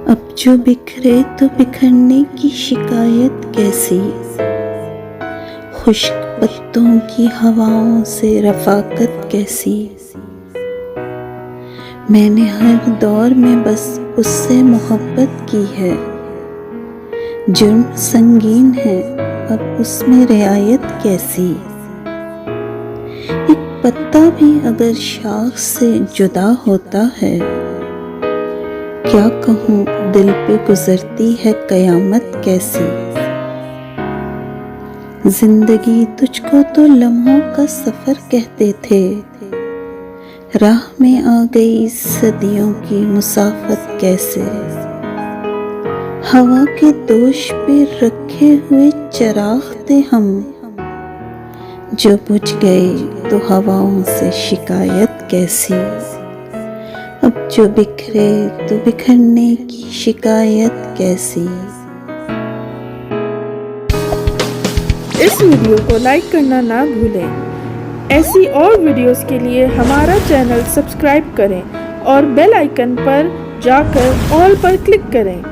अब जो बिखरे तो बिखरने की शिकायत कैसी, खुश्क पत्तों की हवाओं से रफाकत कैसी। मैंने हर दौर में बस उससे मोहब्बत की है, जुर्म संगीन है अब उसमें रियायत कैसी। एक पत्ता भी अगर शाख से जुदा होता है, क्या कहूँ दिल पे गुजरती है कयामत कैसी। जिंदगी तुझको तो लम्हों का सफर कहते थे, राह में आ गई सदियों की मुसाफत कैसे। हवा के दोष पे रखे हुए चिराग थे हम, जो बुझ गए तो हवाओं से शिकायत कैसी। अब जो बिखरे तो बिखरने की शिकायत कैसी। इस वीडियो को लाइक करना ना भूलें। ऐसी और वीडियोस के लिए हमारा चैनल सब्सक्राइब करें और बेल आइकन पर जाकर ऑल पर क्लिक करें।